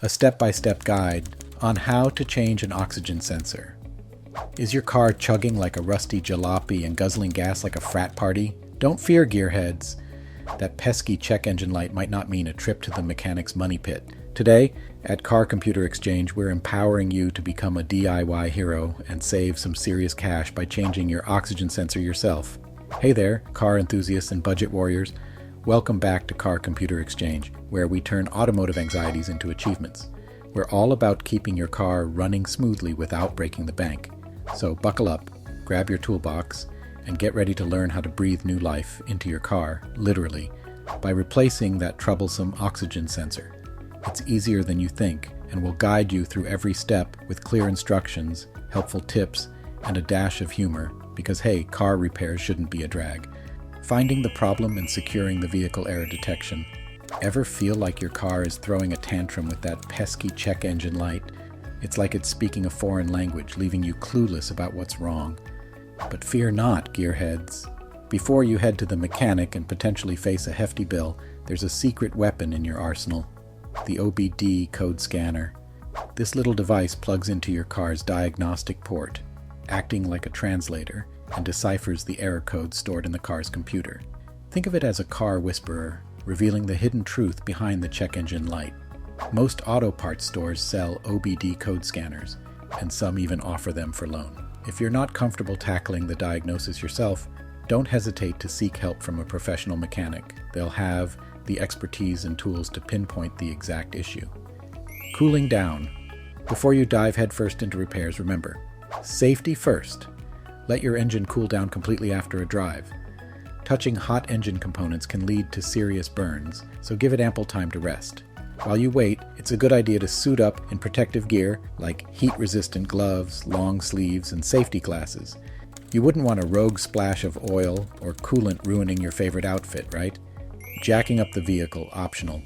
a step-by-step guide on how to change an oxygen sensor. Is your car chugging like a rusty jalopy and guzzling gas like a frat party? Don't fear, gearheads. That pesky check engine light might not mean a trip to the mechanic's money pit. Today, at Car Computer Exchange, we're empowering you to become a DIY hero and save some serious cash by changing your oxygen sensor yourself. Hey there, car enthusiasts and budget warriors. Welcome back to Car Computer Exchange, where we turn automotive anxieties into achievements. We're all about keeping your car running smoothly without breaking the bank. So buckle up, grab your toolbox, and get ready to learn how to breathe new life into your car, literally, by replacing that troublesome oxygen sensor. It's easier than you think, and will guide you through every step with clear instructions, helpful tips, and a dash of humor, because hey, car repairs shouldn't be a drag. Finding the problem and securing the vehicle error detection. Ever feel like your car is throwing a tantrum with that pesky check engine light? It's like it's speaking a foreign language, leaving you clueless about what's wrong. But fear not, gearheads. Before you head to the mechanic and potentially face a hefty bill, there's a secret weapon in your arsenal. The OBD code scanner. This little device plugs into your car's diagnostic port, acting like a translator, and deciphers the error code stored in the car's computer. Think of it as a car whisperer, revealing the hidden truth behind the check engine light. Most auto parts stores sell OBD code scanners, and some even offer them for loan. If you're not comfortable tackling the diagnosis yourself, don't hesitate to seek help from a professional mechanic. They'll have the expertise and tools to pinpoint the exact issue. Cooling down. Before you dive headfirst into repairs, remember, safety first. Let your engine cool down completely after a drive. Touching hot engine components can lead to serious burns, so give it ample time to rest. While you wait, it's a good idea to suit up in protective gear like heat-resistant gloves, long sleeves, and safety glasses. You wouldn't want a rogue splash of oil or coolant ruining your favorite outfit, right? Jacking up the vehicle, optional.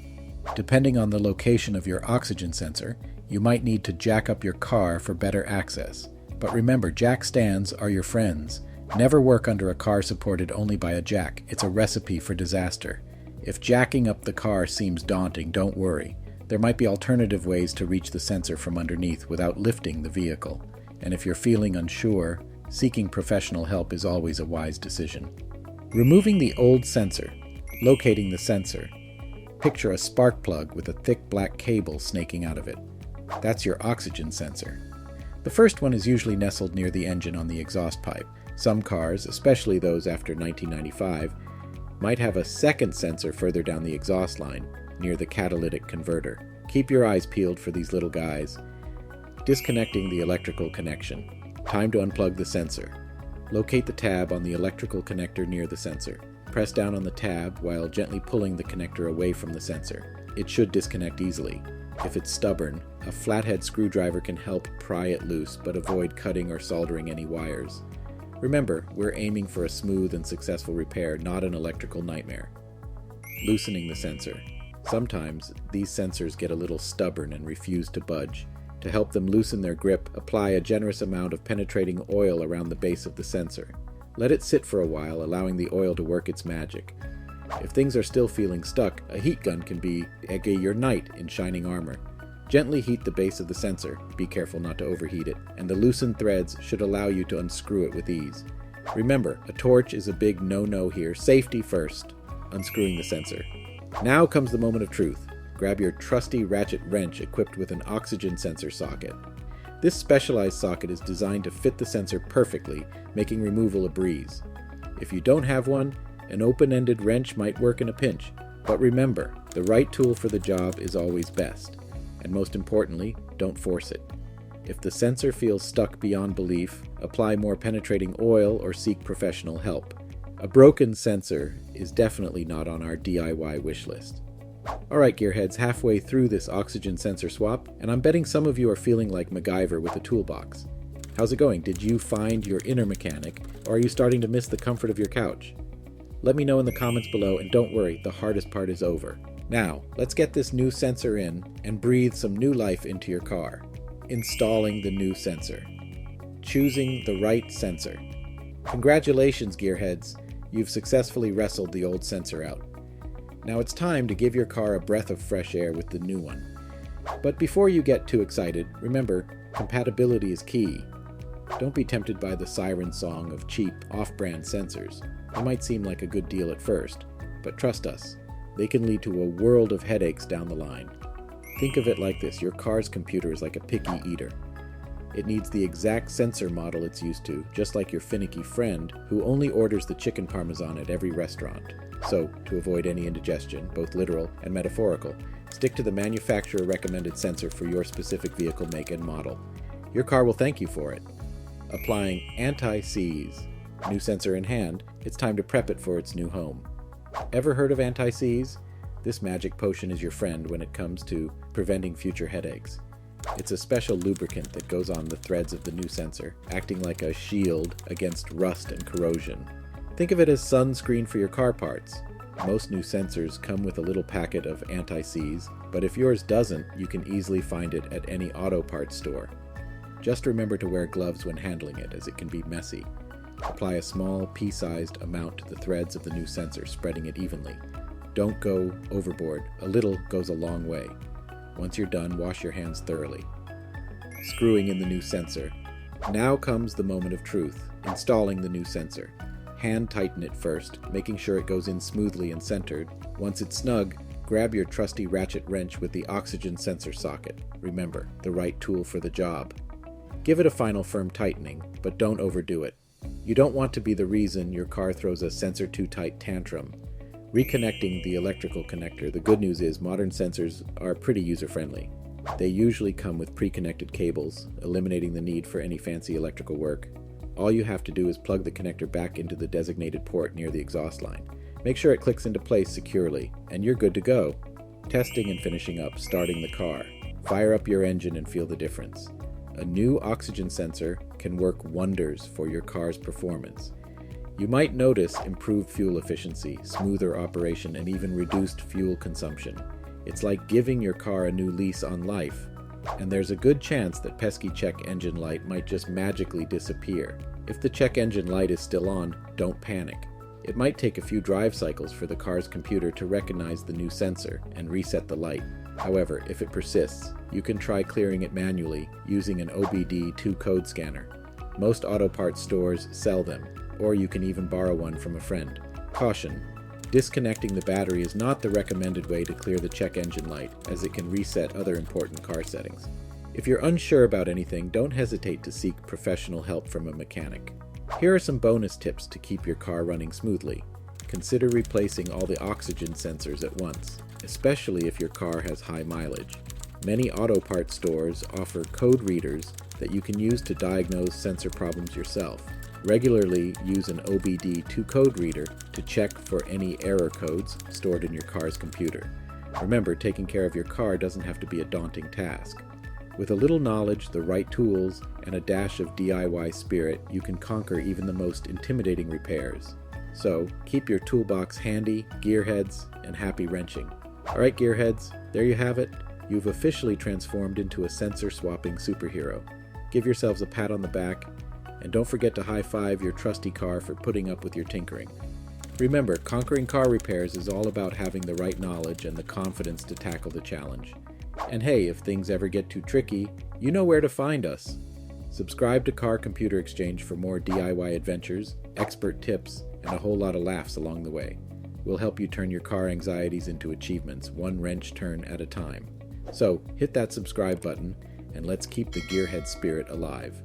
Depending on the location of your oxygen sensor, you might need to jack up your car for better access. But remember, jack stands are your friends. Never work under a car supported only by a jack. It's a recipe for disaster. If jacking up the car seems daunting, don't worry. There might be alternative ways to reach the sensor from underneath without lifting the vehicle. And if you're feeling unsure, seeking professional help is always a wise decision. Removing the old sensor. Locating the sensor. Picture a spark plug with a thick black cable snaking out of it. That's your oxygen sensor. The first one is usually nestled near the engine on the exhaust pipe. Some cars, especially those after 1995, might have a second sensor further down the exhaust line, near the catalytic converter. Keep your eyes peeled for these little guys. Disconnecting the electrical connection. Time to unplug the sensor. Locate the tab on the electrical connector near the sensor. Press down on the tab while gently pulling the connector away from the sensor. It should disconnect easily. If it's stubborn, a flathead screwdriver can help pry it loose, but avoid cutting or soldering any wires. Remember, we're aiming for a smooth and successful repair, not an electrical nightmare. Loosening the sensor. Sometimes, these sensors get a little stubborn and refuse to budge. To help them loosen their grip, apply a generous amount of penetrating oil around the base of the sensor. Let it sit for a while, allowing the oil to work its magic. If things are still feeling stuck, a heat gun can be your knight in shining armor. Gently heat the base of the sensor, be careful not to overheat it, and the loosened threads should allow you to unscrew it with ease. Remember, a torch is a big no-no here. Safety first. Unscrewing the sensor. Now comes the moment of truth. Grab your trusty ratchet wrench equipped with an oxygen sensor socket. This specialized socket is designed to fit the sensor perfectly, making removal a breeze. If you don't have one, an open-ended wrench might work in a pinch. But remember, the right tool for the job is always best. And most importantly, don't force it. If the sensor feels stuck beyond belief, apply more penetrating oil or seek professional help. A broken sensor is definitely not on our DIY wish list. Alright gearheads, halfway through this oxygen sensor swap, and I'm betting some of you are feeling like MacGyver with a toolbox. How's it going? Did you find your inner mechanic, or are you starting to miss the comfort of your couch? Let me know in the comments below, and don't worry, the hardest part is over. Now, let's get this new sensor in and breathe some new life into your car. Installing the new sensor. Choosing the right sensor. Congratulations, gearheads. You've successfully wrestled the old sensor out. Now it's time to give your car a breath of fresh air with the new one. But before you get too excited, remember, compatibility is key. Don't be tempted by the siren song of cheap, off-brand sensors. They might seem like a good deal at first, but trust us, they can lead to a world of headaches down the line. Think of it like this: your car's computer is like a picky eater. It needs the exact sensor model it's used to, just like your finicky friend who only orders the chicken parmesan at every restaurant. So, to avoid any indigestion, both literal and metaphorical, stick to the manufacturer-recommended sensor for your specific vehicle make and model. Your car will thank you for it. Applying anti-seize. New sensor in hand, it's time to prep it for its new home. Ever heard of anti-seize? This magic potion is your friend when it comes to preventing future headaches. It's a special lubricant that goes on the threads of the new sensor, acting like a shield against rust and corrosion. Think of it as sunscreen for your car parts. Most new sensors come with a little packet of anti-seize, but if yours doesn't, you can easily find it at any auto parts store. Just remember to wear gloves when handling it, as it can be messy. Apply a small, pea-sized amount to the threads of the new sensor, spreading it evenly. Don't go overboard. A little goes a long way. Once you're done, wash your hands thoroughly. Screwing in the new sensor. Now comes the moment of truth, installing the new sensor. Hand tighten it first, making sure it goes in smoothly and centered. Once it's snug, grab your trusty ratchet wrench with the oxygen sensor socket. Remember, the right tool for the job. Give it a final firm tightening, but don't overdo it. You don't want to be the reason your car throws a sensor too tight tantrum. Reconnecting the electrical connector. The good news is modern sensors are pretty user-friendly. They usually come with pre-connected cables, eliminating the need for any fancy electrical work. All you have to do is plug the connector back into the designated port near the exhaust line. Make sure it clicks into place securely, and you're good to go. Testing and finishing up, starting the car. Fire up your engine and feel the difference. A new oxygen sensor can work wonders for your car's performance. You might notice improved fuel efficiency, smoother operation, and even reduced fuel consumption. It's like giving your car a new lease on life. And there's a good chance that pesky check engine light might just magically disappear. If the check engine light is still on, don't panic. It might take a few drive cycles for the car's computer to recognize the new sensor and reset the light. However, if it persists, you can try clearing it manually using an OBD2 code scanner. Most auto parts stores sell them, or you can even borrow one from a friend. Caution: disconnecting the battery is not the recommended way to clear the check engine light, as it can reset other important car settings. If you're unsure about anything, don't hesitate to seek professional help from a mechanic. Here are some bonus tips to keep your car running smoothly. Consider replacing all the oxygen sensors at once, especially if your car has high mileage. Many auto parts stores offer code readers that you can use to diagnose sensor problems yourself. Regularly use an OBD2 code reader to check for any error codes stored in your car's computer. Remember, taking care of your car doesn't have to be a daunting task. With a little knowledge, the right tools, and a dash of DIY spirit, you can conquer even the most intimidating repairs. So, keep your toolbox handy, gearheads, and happy wrenching. Alright gearheads, there you have it. You've officially transformed into a sensor-swapping superhero. Give yourselves a pat on the back, and don't forget to high-five your trusty car for putting up with your tinkering. Remember, conquering car repairs is all about having the right knowledge and the confidence to tackle the challenge. And hey, if things ever get too tricky, you know where to find us. Subscribe to Car Computer Exchange for more DIY adventures, expert tips, and a whole lot of laughs along the way. We'll help you turn your car anxieties into achievements, one wrench turn at a time. So, hit that subscribe button, and let's keep the gearhead spirit alive.